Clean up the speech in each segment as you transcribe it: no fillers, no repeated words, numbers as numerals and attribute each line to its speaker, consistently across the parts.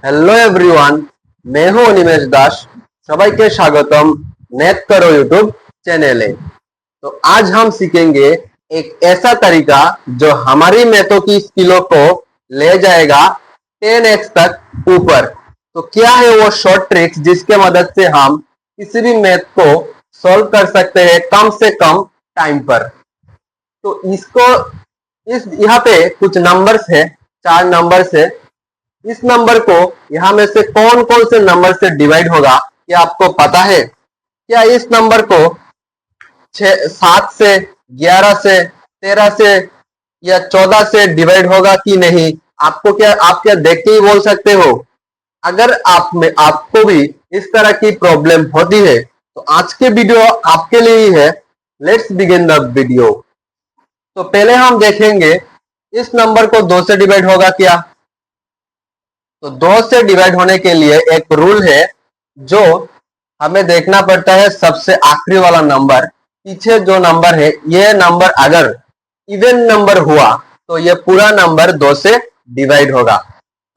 Speaker 1: Hello everyone, मैं हूं निमेश दास। সবাইকে স্বাগতম नेट करो यूट्यूब चैनल है। तो आज हम सीखेंगे एक ऐसा तरीका जो हमारी मैथों की स्किलों को ले जाएगा 10x तक ऊपर। तो क्या है वो शॉर्ट ट्रिक्स जिसके मदद से हम किसी भी मैथ को सॉल्व कर सकते हैं कम से कम टाइम पर। तो इसको इस यहाँ पे कुछ नंबर्स है, 4 नंबर्स है। इस नंबर को यहां में से कौन कौन से नंबर से डिवाइड होगा क्या आपको पता है? क्या इस नंबर को 7 से, 11 से, 13 से या 14 से डिवाइड होगा कि नहीं? आप क्या देख के ही बोल सकते हो? अगर आपको भी इस तरह की प्रॉब्लम होती है तो आज के वीडियो आपके लिए ही है। Let's begin the video. तो पहले हम देखेंगे इस नंबर को 2 से डिवाइड होगा क्या। तो 2 से डिवाइड होने के लिए एक रूल है जो हमें देखना पड़ता है। सबसे आखिरी वाला नंबर, पीछे जो नंबर है, ये नंबर अगर इवन नंबर हुआ तो ये पूरा नंबर 2 से डिवाइड होगा।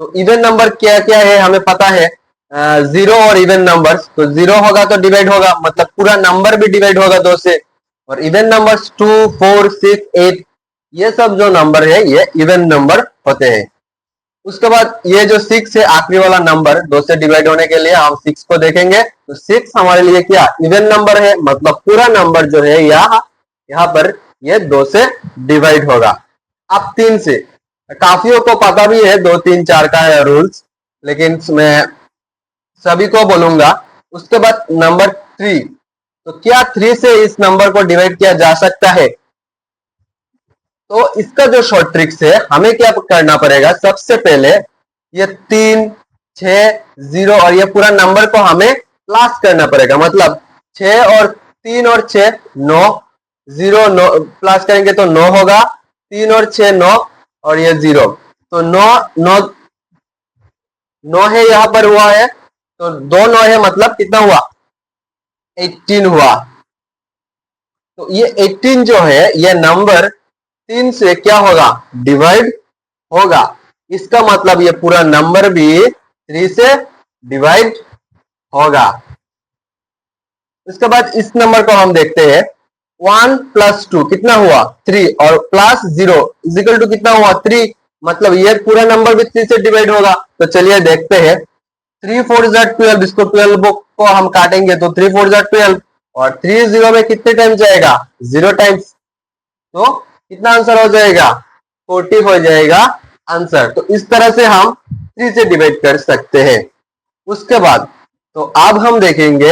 Speaker 1: तो इवन नंबर क्या क्या है हमें पता है, 0 और इवन नंबर। तो 0 होगा तो डिवाइड होगा, मतलब पूरा नंबर भी डिवाइड होगा 2 से। और इवन नंबर्स 2, 4, 6, 8 ये सब जो नंबर है ये इवन नंबर होते हैं। उसके बाद ये जो 6 है आखिरी वाला नंबर, 2 से डिवाइड होने के लिए हम 6 को देखेंगे। तो 6 हमारे लिए क्या इवन नंबर है, मतलब पूरा नंबर जो है यहाँ पर ये 2 से डिवाइड होगा। अब 3 से, काफियों को पता भी है 2, 3, 4 का है रूल्स, लेकिन मैं सभी को बोलूंगा। उसके बाद नंबर 3, तो क्या 3 से इस नंबर को डिवाइड किया जा सकता है? तो इसका जो शॉर्ट ट्रिक्स है, हमें क्या करना पड़ेगा, सबसे पहले ये 3, 6, 0 और ये पूरा नंबर को हमें प्लस करना पड़ेगा। मतलब 6 और 3 और 6 9, 0 9 प्लस करेंगे तो 9 होगा, 3 और 6 9 और ये 0। तो 9 है यहाँ पर हुआ है, तो 2 9 है, मतलब कितना हुआ, 18 हुआ। तो ये 18 जो है ये नंबर 3 से क्या होगा, डिवाइड होगा। इसका मतलब ये पूरा नंबर भी 3 से डिवाइड होगा। उसके बाद इस नंबर को हम देखते हैं, 1 + 2 कितना हुआ, 3 और प्लस 0 इजिकल टू कितना हुआ, 3। मतलब ये पूरा नंबर भी 3 से डिवाइड होगा। तो चलिए देखते हैं। 3 4 12, इसको 12 को हम काटेंगे तो 3 4 12 और 3 0 में कितने टाइम जाएगा, 0 टाइम्स। तो कितना आंसर हो जाएगा, 40 हो जाएगा आंसर। तो इस तरह से हम 3 से डिवाइड कर सकते हैं। उसके बाद तो अब हम देखेंगे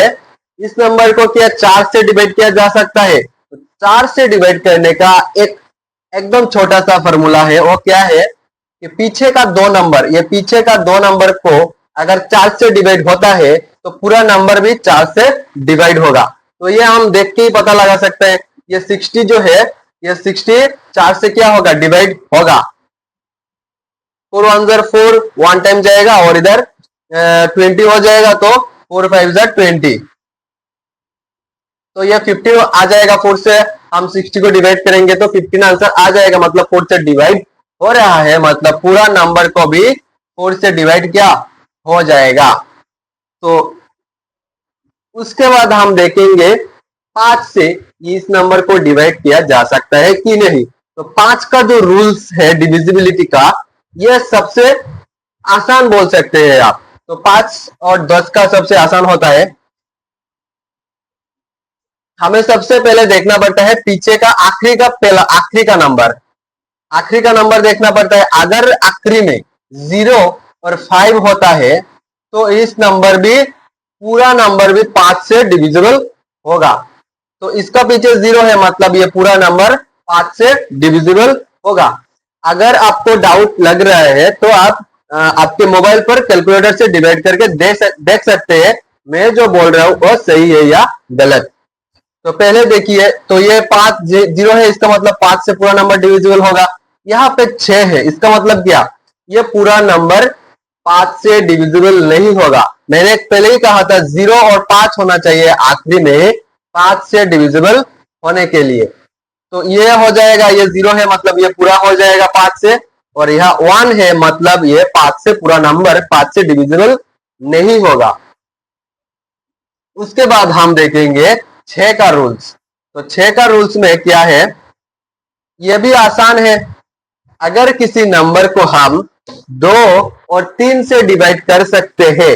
Speaker 1: इस नंबर को क्या 4 से डिवाइड किया जा सकता है। तो 4 से डिवाइड करने का एक एकदम छोटा सा फॉर्मूला है। वो क्या है कि पीछे का 2 नंबर, ये पीछे का 2 नंबर को अगर 4 से डिवाइड होता है तो पूरा नंबर भी 4 से डिवाइड होगा। तो ये हम देख के ही पता लगा सकते हैं। ये 60 जो है, ये 60 4 से क्या होगा, डिवाइड होगा। 4 1 4, 1 टाइम जाएगा और इधर 20 हो जाएगा, तो 4 5 20। तो ये 15 आ जाएगा। 4 से हम 60 को डिवाइड करेंगे तो 15 आंसर आ जाएगा। मतलब 4 से डिवाइड हो रहा है, मतलब पूरा नंबर को भी 4 से डिवाइड क्या हो जाएगा। तो उसके बाद हम देखेंगे 5 से इस नंबर को डिवाइड किया जा सकता है कि नहीं। तो 5 का जो रूल्स है डिविजिबिलिटी का, यह सबसे आसान बोल सकते हैं आप। तो 5 और 10 का सबसे आसान होता है। हमें सबसे पहले देखना पड़ता है पीछे का आखिरी का नंबर, आखिरी का नंबर देखना पड़ता है। अगर आखिरी में 0 और 5 होता है तो इस नंबर भी, पूरा नंबर भी 5 से डिविजिबल होगा। तो इसका पीछे 0 है, मतलब ये पूरा नंबर 5 से डिविजिबल होगा। अगर आपको डाउट लग रहा है तो आप आपके मोबाइल पर कैलकुलेटर से डिवाइड करके देख सकते हैं मैं जो बोल रहा हूं वो सही है या गलत। तो पहले देखिए, तो ये 5 0 है, इसका मतलब 5 से पूरा नंबर डिविजिबल होगा। यहाँ पे 6 है, इसका मतलब क्या, ये पूरा नंबर 5 से डिविजिबल नहीं होगा। मैंने पहले ही कहा था 0 और 5 होना चाहिए आखिरी में 5 से डिविजिबल होने के लिए। तो ये हो जाएगा, ये 0 है, मतलब ये पूरा हो जाएगा 5 से। और यह 1 है, मतलब ये 5 से पूरा नंबर 5 से डिविजिबल नहीं होगा। उसके बाद हम देखेंगे 6 का रूल्स। तो 6 का रूल्स में क्या है, यह भी आसान है। अगर किसी नंबर को हम 2 और 3 से डिवाइड कर सकते हैं,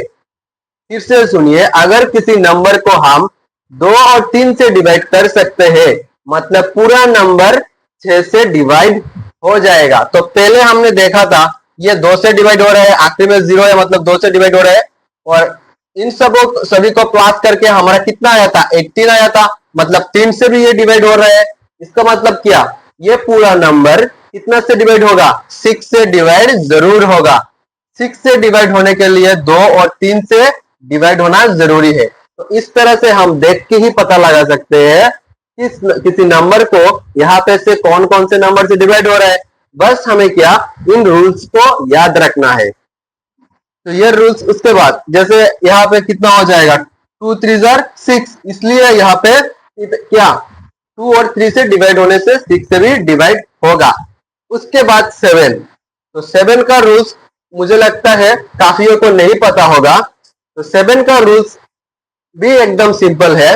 Speaker 1: फिर से सुनिए, अगर किसी नंबर को हम 2 और 3 से डिवाइड कर सकते हैं, मतलब पूरा नंबर 6 से डिवाइड हो जाएगा। तो पहले हमने देखा था ये 2 से डिवाइड हो रहा है, आखिरी में 0 है, मतलब 2 से डिवाइड हो रहा है, और इन सभी को प्लस करके हमारा कितना आया था, 18 आया था, मतलब 3 से भी ये डिवाइड हो रहा है। इसका मतलब क्या, ये पूरा नंबर कितना से डिवाइड होगा, 6 से डिवाइड जरूर होगा। 6 से डिवाइड होने के लिए 2 और 3 से डिवाइड होना जरूरी है। तो इस तरह से हम देख के ही पता लगा सकते हैं किसी नंबर को यहाँ पे से कौन कौन से नंबर से डिवाइड हो रहा है। बस हमें क्या, इन रूल्स को याद रखना है। तो ये रूल्स, उसके बाद जैसे यहाँ पे कितना हो जाएगा, 2 3 6, इसलिए यहाँ पे क्या 2 और 3 से डिवाइड होने से 6 से भी डिवाइड होगा। उसके बाद 7, तो 7 का रूल्स मुझे लगता है काफियों को नहीं पता होगा। तो 7 का रूल्स भी एकदम सिंपल है।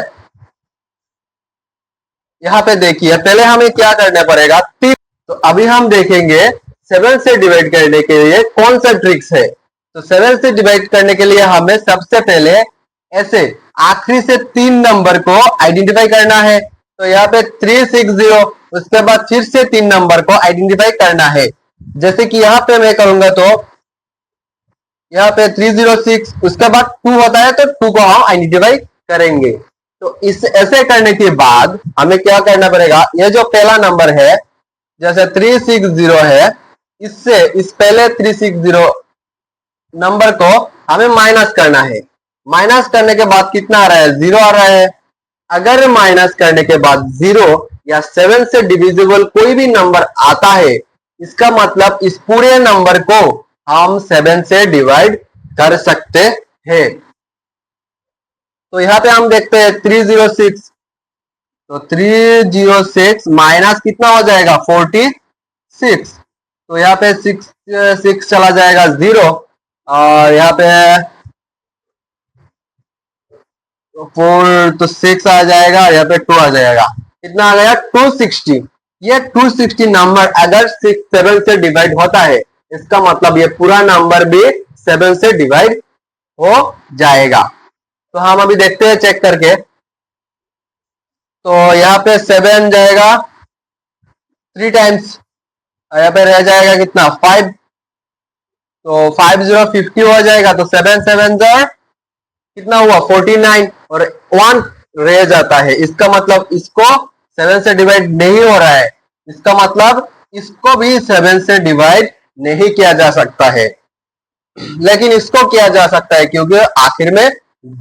Speaker 1: यहाँ पे देखिए, पहले हमें क्या करना पड़ेगा, तो अभी हम देखेंगे 7 से डिवाइड करने के लिए कौन सा ट्रिक्स है। तो 7 से डिवाइड करने के लिए हमें सबसे पहले ऐसे आखिरी से 3 नंबर को आइडेंटिफाई करना है। तो यहाँ पे 360, उसके बाद फिर से 3 नंबर को आइडेंटिफाई करना है। जैसे कि यहाँ पे मैं करूंगा, तो यहाँ पे 306, उसके बाद 2 होता है, तो 2 को हम आइडेंटिफाई करेंगे। तो इस ऐसे करने के बाद हमें क्या करना पड़ेगा, ये जो पहला नंबर है, जैसे 360 है, इससे इस पहले 360 नंबर को हमें माइनस करना है। माइनस करने के बाद कितना आ रहा है, 0 आ रहा है। अगर माइनस करने के बाद 0 या 7 से डिविजिबल कोई भी नंबर आता है, इसका मतलब इस पूरे नंबर को हम 7 से डिवाइड कर सकते हैं। तो यहाँ पे हम देखते हैं 306, तो 306 माइनस कितना हो जाएगा, 46। तो यहाँ पे 6 चला जाएगा 0, और यहाँ पे 4, तो 6 आ जाएगा, यहाँ पे 2 आ जाएगा, कितना आ गया, 260। ये 260 नंबर अगर 7 से डिवाइड होता है, इसका मतलब ये पूरा नंबर भी 7 से डिवाइड हो जाएगा। तो हम अभी देखते हैं चेक करके। तो यहाँ पे 7 जाएगा 3 टाइम्स, यहाँ पे रह जाएगा कितना, 5। तो 50 हो जाएगा, तो 7 7 कितना हुआ, 49, और 1 रह जाता है। इसका मतलब इसको 7 से डिवाइड नहीं हो रहा है, इसका मतलब इसको भी 7 से डिवाइड नहीं किया जा सकता है, लेकिन इसको किया जा सकता है क्योंकि आखिर में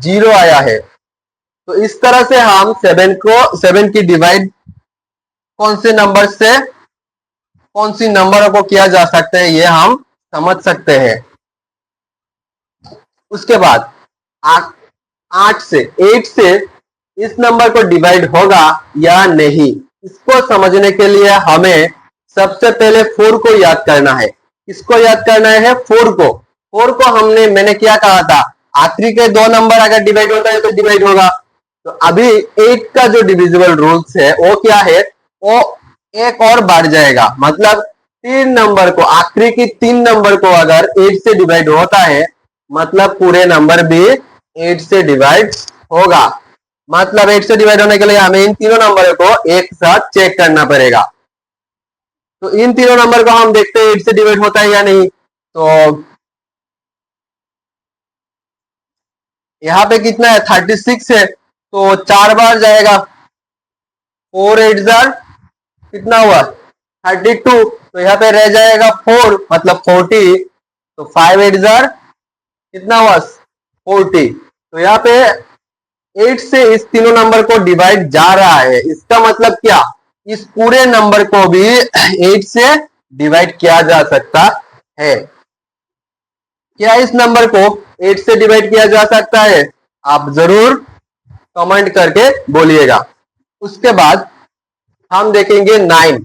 Speaker 1: 0 आया है। तो इस तरह से हम 7 की डिवाइड कौन से नंबर से कौन सी नंबरों को किया जा सकता है, ये हम समझ सकते हैं। उसके बाद 8 से इस नंबर को डिवाइड होगा या नहीं, इसको समझने के लिए हमें सबसे पहले 4 को याद करना है। किसको याद करना है, 4 को। 4 को मैंने क्या कहा था, आखिरी के 2 नंबर अगर डिवाइड होता है तो डिवाइड होगा। तो अभी 8 का जो डिविजिबल रूल्स है वो क्या है, वो एक और बढ़ जाएगा, मतलब 3 नंबर को, आखिरी की 3 नंबर को अगर 8 से डिवाइड होता है, मतलब पूरे नंबर भी 8 से डिवाइड होगा। मतलब 8 से डिवाइड होने के लिए हमें इन तीनों नंबरों को एक साथ चेक करना पड़ेगा। तो इन तीनों नंबर को हम देखते हैं 8 से डिवाइड होता है या नहीं। तो यहाँ पे कितना है, 36 है, तो 4 बार जाएगा, 4 8 कितना हुआ, 32। तो यहाँ पे रह जाएगा 4, मतलब 40। तो 5 8 कितना हुआ, 40। तो यहाँ पे 8 से इस तीनों नंबर को डिवाइड जा रहा है, इसका मतलब क्या, इस पूरे नंबर को भी 8 से डिवाइड किया जा सकता है। क्या इस नंबर को 8 से डिवाइड किया जा सकता है, आप जरूर कमेंट करके बोलिएगा। उसके बाद हम देखेंगे 9।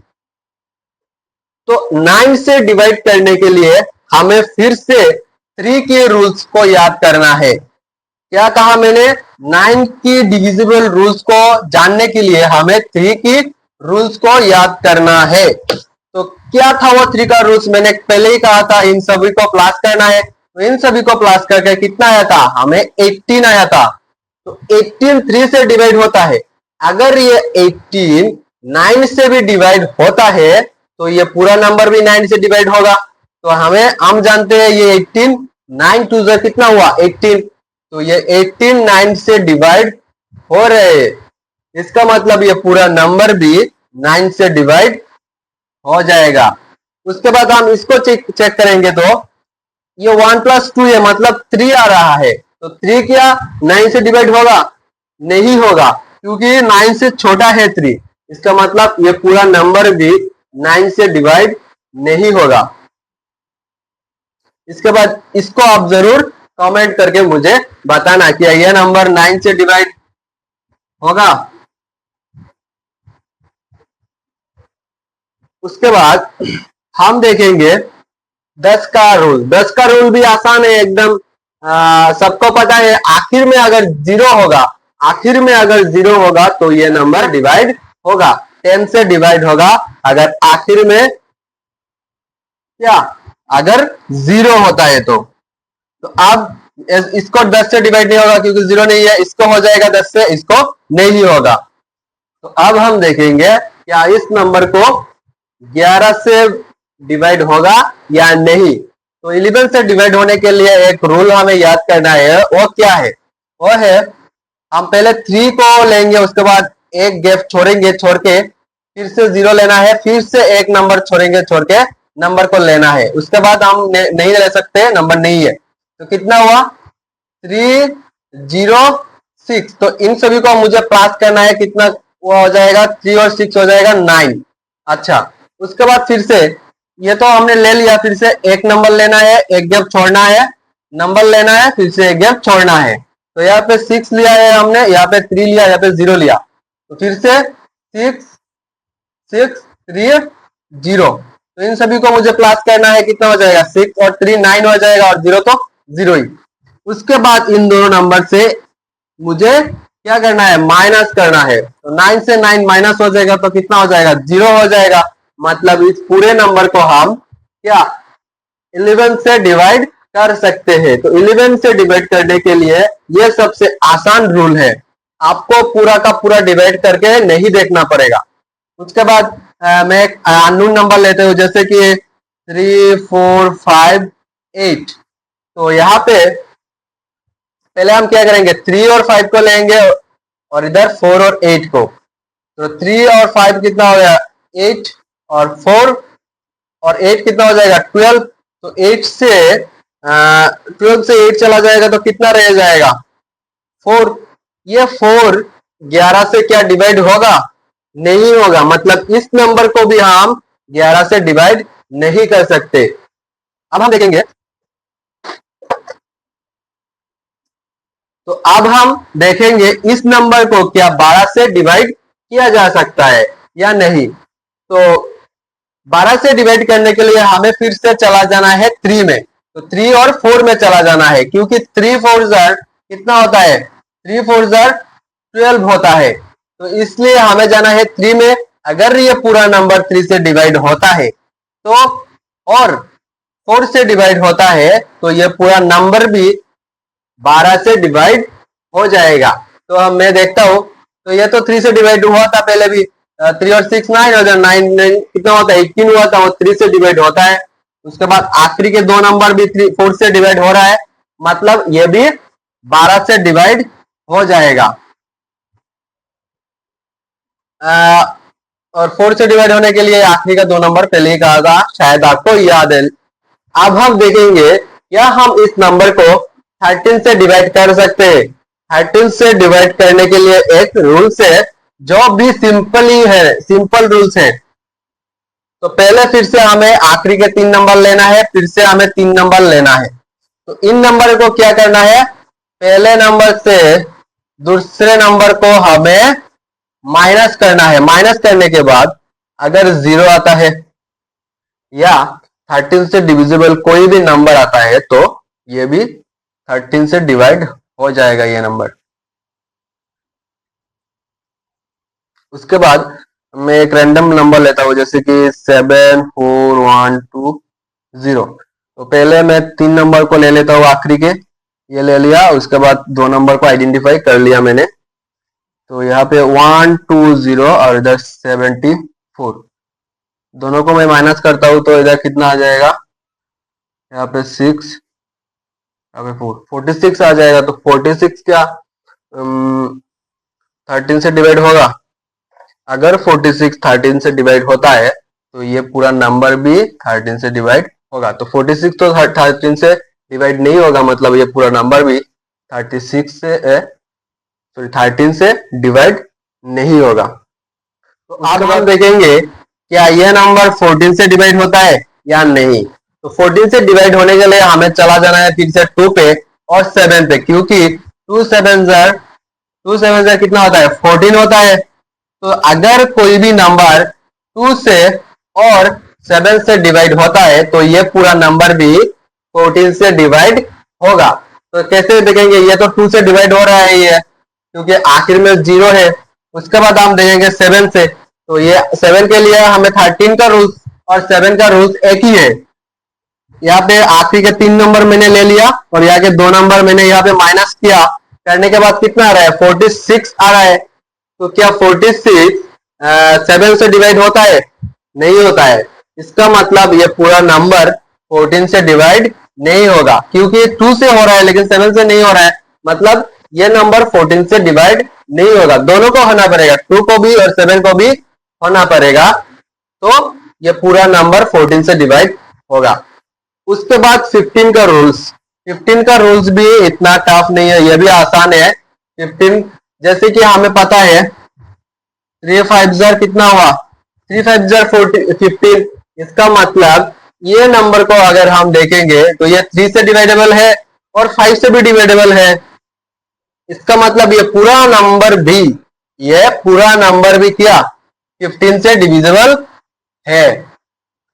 Speaker 1: तो 9 से डिवाइड करने के लिए हमें फिर से 3 के रूल्स को याद करना है। क्या कहा मैंने? 9 की डिविजिबल रूल्स को जानने के लिए हमें 3 की रूल्स को याद करना है। तो क्या था वो 3 का रूल्स? मैंने पहले ही कहा था, इन सभी को प्लस करना है। तो इन सभी को प्लस करके कितना आया था? हमें 18 आया था। तो 18 3 से डिवाइड होता है। अगर ये 18 9 से भी डिवाइड होता है तो ये पूरा नंबर भी 9 से डिवाइड होगा। तो हम जानते हैं ये 18 9 टू जो कितना हुआ? 18। तो ये 18 9 से डिवाइड हो रहे हैं, इसका मतलब ये पूरा नंबर भी 9 से डिवाइड हो जाएगा। उसके बाद हम इसको चेक करेंगे तो ये 1 प्लस 2 है, मतलब 3 आ रहा है। तो 3 क्या 9 से डिवाइड होगा? नहीं होगा, क्योंकि 9 से छोटा है 3। इसका मतलब ये पूरा नंबर भी 9 से डिवाइड नहीं होगा। इसके बाद इसको आप जरूर कमेंट करके मुझे बताना कि यह नंबर 9 से डिवाइड होगा। उसके बाद हम देखेंगे 10 का रूल। 10 का रूल भी आसान है एकदम, सबको पता है। आखिर में अगर जीरो होगा, आखिर में अगर जीरो होगा तो ये नंबर डिवाइड होगा, 10 से डिवाइड होगा। अगर आखिर में क्या अगर जीरो होता है तो अब इसको 10 से डिवाइड नहीं होगा क्योंकि जीरो नहीं है। इसको हो जाएगा 10 से, इसको नहीं होगा। तो अब हम देखेंगे क्या इस नंबर को 11 से डिवाइड होगा या नहीं। तो 11 से डिवाइड होने के लिए एक रूल हमें याद करना है। वो क्या है? वो है हम पहले 3 को लेंगे, उसके बाद एक गैप छोड़ेंगे, छोड़ के फिर से 0 लेना है, फिर से एक नंबर छोड़ेंगे, छोड़ के नंबर को लेना है। उसके बाद हम नहीं ले सकते, नंबर नहीं है। तो कितना हुआ? 3 0 6। तो इन सभी को मुझे प्लस करना है। कितना वो हो जाएगा? 3 और 6 हो जाएगा 9। अच्छा, उसके बाद फिर से ये तो हमने ले लिया, फिर से एक नंबर लेना है, एक गैप छोड़ना है, नंबर लेना है, फिर से एक गैप छोड़ना है। तो यहाँ पे 6 लिया है हमने, यहाँ पे 3 लिया, यहाँ पे 0 लिया। तो फिर से 6 6 3 0। तो इन सभी को मुझे प्लस करना है। कितना हो जाएगा? 6 और 3 9 हो जाएगा, और 0 तो 0 ही। उसके बाद इन दोनों नंबर से मुझे क्या करना है? माइनस करना है। तो 9 से 9 माइनस हो जाएगा तो कितना हो जाएगा? 0 हो जाएगा। मतलब इस पूरे नंबर को हम क्या 11 से डिवाइड कर सकते हैं। तो 11 से डिवाइड करने के लिए यह सबसे आसान रूल है। आपको पूरा का पूरा डिवाइड करके नहीं देखना पड़ेगा। उसके बाद मैं एक अननोन नंबर लेते हूं, जैसे कि 3 4 5 8। तो यहाँ पे पहले हम क्या करेंगे? 3 और 5 को लेंगे और इधर 4 और 8 को। तो 3 और 5 कितना हो गया? 8 और 4 और 8 कितना हो जाएगा? 12। तो 8 से 12 से 8 चला जाएगा तो कितना रह जाएगा? 4। ये 4 11 से क्या डिवाइड होगा? नहीं होगा। मतलब इस नंबर को भी हम 11 से डिवाइड नहीं कर सकते। अब हम देखेंगे, तो अब हम देखेंगे इस नंबर को क्या 12 से डिवाइड किया जा सकता है या नहीं। तो 12 से डिवाइड करने के लिए हमें फिर से चला जाना है 3 में। तो 3 और 4 में चला जाना है, क्योंकि 3 4 कितना होता है? 3 4 12 होता है। तो इसलिए हमें जाना है 3 में। अगर ये पूरा नंबर 3 से डिवाइड होता है तो, और 4 से डिवाइड होता है तो ये पूरा नंबर भी 12 से डिवाइड हो जाएगा। तो अब मैं देखता हूं, तो ये तो 3 से डिवाइड हुआ था पहले भी। 3 और 6 9 हो जाए, 9 कितना होता है? 18 हुआ था, वो 3 से डिवाइड होता है। उसके बाद आखिरी के दो नंबर भी 4 से डिवाइड हो रहा है, मतलब ये भी 12 से डिवाइड हो जाएगा। और 4 से डिवाइड होने के लिए आखिरी का दो नंबर पहले ही कहा था, शायद आपको याद है। अब हम देखेंगे क्या हम इस नंबर को 13 से डिवाइड कर सकते हैं। 13 से डिवाइड करने के लिए एक रूल्स है, जो भी सिंपल ही है, सिंपल रूल्स है। तो पहले फिर से हमें आखिरी के 3 नंबर लेना है, फिर से हमें 3 नंबर लेना है। तो इन नंबर को क्या करना है? पहले नंबर से दूसरे नंबर को हमें माइनस करना है। माइनस करने के बाद अगर 0 आता है या 13 से डिविजिबल कोई भी नंबर आता है तो ये भी 13 से डिवाइड हो जाएगा ये नंबर। उसके बाद मैं एक रैंडम नंबर लेता हूं, जैसे कि 74120। तो पहले मैं 3 नंबर को ले लेता हूँ आखिरी के, ये ले लिया। उसके बाद 2 नंबर को आइडेंटिफाई कर लिया मैंने। तो यहाँ पे 120 और इधर 74, दोनों को मैं माइनस करता हूँ तो इधर कितना आ जाएगा, यहाँ पे 6, यहाँ पे 4, 46 आ जाएगा। तो 46 क्या 13 से डिवाइड होगा? अगर 46 13 से डिवाइड होता है तो ये पूरा नंबर भी 13 से डिवाइड होगा। तो 46 तो 13 से डिवाइड नहीं होगा, मतलब ये पूरा नंबर भी 36 से सॉरी 13 से डिवाइड नहीं होगा। तो अब हम देखेंगे क्या यह नंबर 14 से डिवाइड होता है या नहीं। तो 14 से डिवाइड होने के लिए हमें चला जाना है फिर से 2 पे और 7 पे, क्योंकि 2 7 कितना होता है, 14 होता है। तो अगर कोई भी नंबर 2 से और 7 से डिवाइड होता है तो ये पूरा नंबर भी 14 से डिवाइड होगा। तो कैसे देखेंगे, ये तो 2 से डिवाइड हो रहा है ये, क्योंकि आखिर में 0 है। उसके बाद हम देखेंगे 7 से, तो ये 7 के लिए हमें 13 का रूल्स और 7 का रूल्स एक ही है। यहाँ पे आखिरी के 3 नंबर मैंने ले लिया और यहाँ के 2 नंबर मैंने यहाँ पे माइनस किया, करने के बाद कितना आ रहा है, 46 आ रहा है। तो क्या 46 7 से डिवाइड होता है? नहीं होता है। इसका मतलब ये पूरा नंबर 14 से डिवाइड नहीं होगा, क्योंकि 2 से हो रहा है लेकिन 7 से नहीं हो रहा है, मतलब ये नंबर 14 से डिवाइड नहीं होगा। दोनों को होना पड़ेगा, 2 को भी और 7 को भी होना पड़ेगा, तो ये पूरा नंबर 14 से डिवाइड होगा। उसके बाद 15 का रूल्स, 15 का रूल्स भी इतना टफ नहीं है, ये भी आसान है। 15 जैसे कि हमें पता है 3 5 जार कितना हुआ, 3 5 जार 15। इसका मतलब ये नंबर को अगर हम देखेंगे तो ये 3 से डिवाइडेबल है और 5 से भी डिवाइडेबल है। इसका मतलब ये पूरा नंबर भी क्या 15 से डिविजिबल है।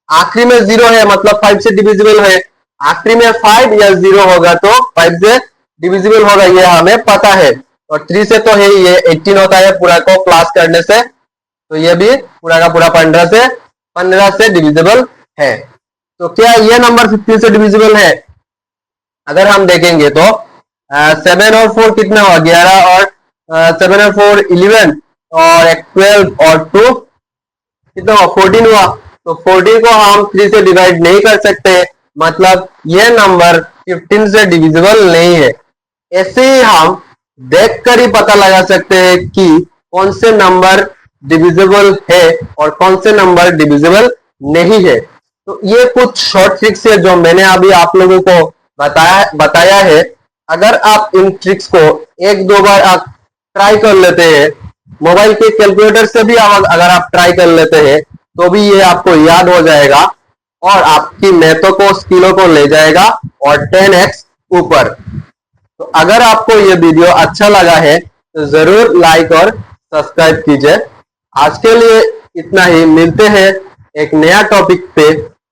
Speaker 1: आखिरी में 0 है मतलब 5 से डिविजिबल है, आखिरी में 5 या 0 होगा तो 5 से डिविजिबल होगा, ये हमें पता है। और 3 से तो है, ये 18 होता है पूरा को प्लस करने से, तो ये भी पूरा का पूरा 15 से डिविजिबल है। तो क्या ये नंबर 15 से डिविजिबल है? अगर हम देखेंगे तो 7 और 4 कितना हुआ, 11, और 7 और 4 11, और 12 और 2 कितना हुआ, 14 हुआ। तो 14 को हम 3 से डिवाइड नहीं कर सकते, मतलब ये नंबर 15 से डिविजिबल नहीं है। ऐसे ही हम देखकर ही पता लगा सकते हैं कि कौन से नंबर डिविजिबल है और कौन से नंबर डिविजिबल नहीं है। तो ये कुछ शॉर्ट ट्रिक्स है जो मैंने अभी आप लोगों को बताया है। अगर आप इन ट्रिक्स को 1-2 बार आप ट्राई कर लेते हैं, मोबाइल के कैलकुलेटर से भी अगर आप ट्राई कर लेते हैं तो भी ये आपको याद हो जाएगा और आपकी मैथों को स्किलों को ले जाएगा और 10x ऊपर। तो अगर आपको ये वीडियो अच्छा लगा है तो जरूर लाइक और सब्सक्राइब कीजिए। आज के लिए इतना ही, मिलते हैं एक नया टॉपिक पे।